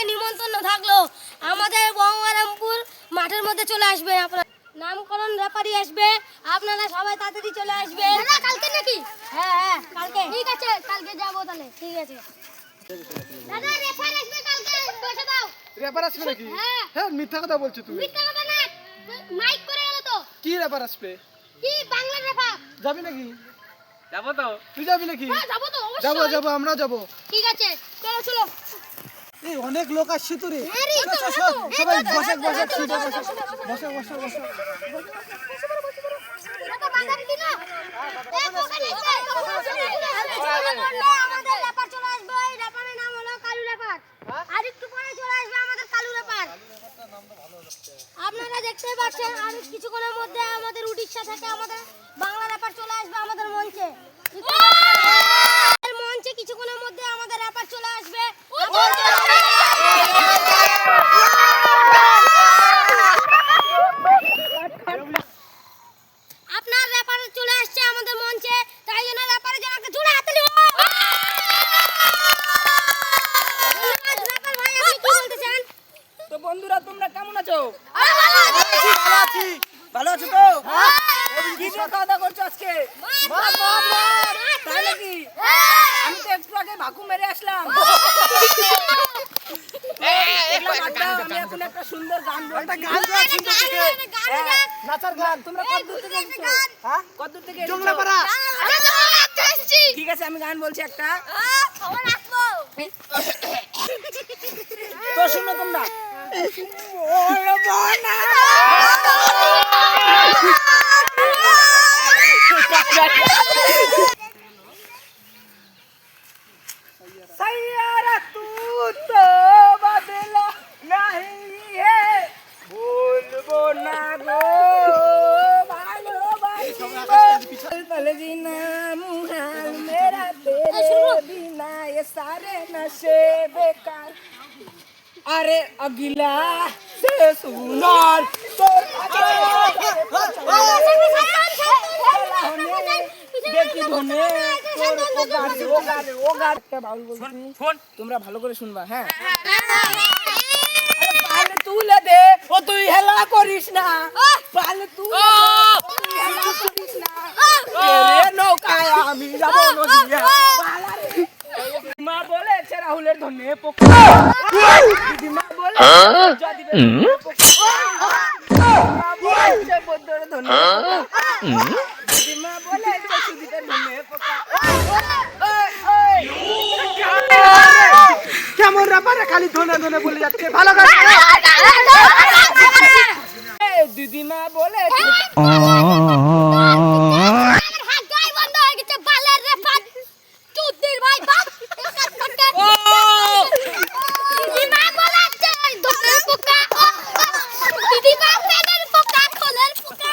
আপনাকে নিমন্ত্রণ থাকলো আমাদের গঙ্গারামপুর মাঠের মধ্যে চলে আসবেন। আপনার নামকরণ রেফারি আসবে, আপনারা সবাই তাড়াতাড়ি চলে আসবেন। না কালকে নাকি? হ্যাঁ কালকে। ঠিক আছে, কালকে যাব তাহলে। ঠিক আছে দাদা রেফারি আসবে কালকে, পয়সা দাও। রেফার আসবে নাকি? হ্যাঁ। হ্যাঁ, মিথ্যা কথা বলছো তুমি। মিথ্যা কথা না, মাইক করে গেল তো। কি রেফার আসবে? কি বাংলা রেফার? যাবি নাকি? যাবো তো। তুই যাবি নাকি? হ্যাঁ যাব তো যাবো অবশ্যই। যাবো, আমরা যাবো। ঠিক আছে, চলো চলো। এই অনেক লোক আসছে তো রে। হ্যাঁ রে, চল, চল, চল, সবাই বসে বসে সিটে বসে বসে বসে বসে। দাদা বাজারে দিন না। এই পোকানি আমাদের রেফার চলে আসবে। এই রেফারের নাম হলো কালু রেফার। আর একটু পরে চলে আসবে আমাদের কালু রেফার। আপনারা দেখতে পাচ্ছেন আর কিছুক্ষণের মধ্যে আমাদের উড়িষ্যা থেকে আমাদের বাংলা রেফার চলে আসবে আমাদের মঞ্চে। মঞ্চে কিছুক্ষণের মধ্যে আমাদের রেফার চলে আসবে। আপনার রেফার চলে আসছে আমাদের মঞ্চে, তাই জন্য রেফারের জন্য একটা জোরে হাততালি হোক। রেফার ভাই, আপনি কি বলতে চান? তো বন্ধুরা তোমরা কেমন আছো? ভালো আছি। ভালো আছো তো? কি দিয়ে খাওয়া দাওয়া করছো আজকে? তাই নাকি? আমি তো একটু আগে ভাকু মেরে আসলাম। এগুলো বাদ দাও, আমি এখন একটা সুন্দর গান একটা বলছি। গান গাওয়া সুন্দর থেকে। হ্যাঁ, নাচার গান। তোমরা কতদূর থেকে এসেছো? হ্যাঁ? কতদূর থেকে এসেছো? জংলাপাড়া। ঠিক আছে, আমি গান বলছি একটা। তো শুনো তোমরা। सैयारा तू तो बदला नहीं है भूलबो ना गो भालोबासी पहले जीना मुहाल मेरा तेरे बिना ये सारे नशे बेकार अरे अगिला से सुनार तो দেখি ধনে তোমরা ভালো করে শুনবা। হ্যাঁ, পালে তুলে দে ও তুই হেলা করিস না, পালে তুলে হেলা করিস না, রে নৌকায় আমি যাব নদীয়া মা বলেছে রাহুলের ধনে পোকা দিদিমা বলে যদি বলেছে বদ্দর ধনে দিদিমা বলেছে সুদীপের ধনে পোকা। কেমন রেফারে খালি ধনে ধনে বলে যাচ্ছে? ভালো গান। দিদিমা বলেছে হাত গায়ে বন্ধ হয়ে গেছে বালের রেফার চুদির ভাই বাপ দিদিমা বলেছে ধনের পোকা দিদিমা পেনের পোকা খোলের পোকা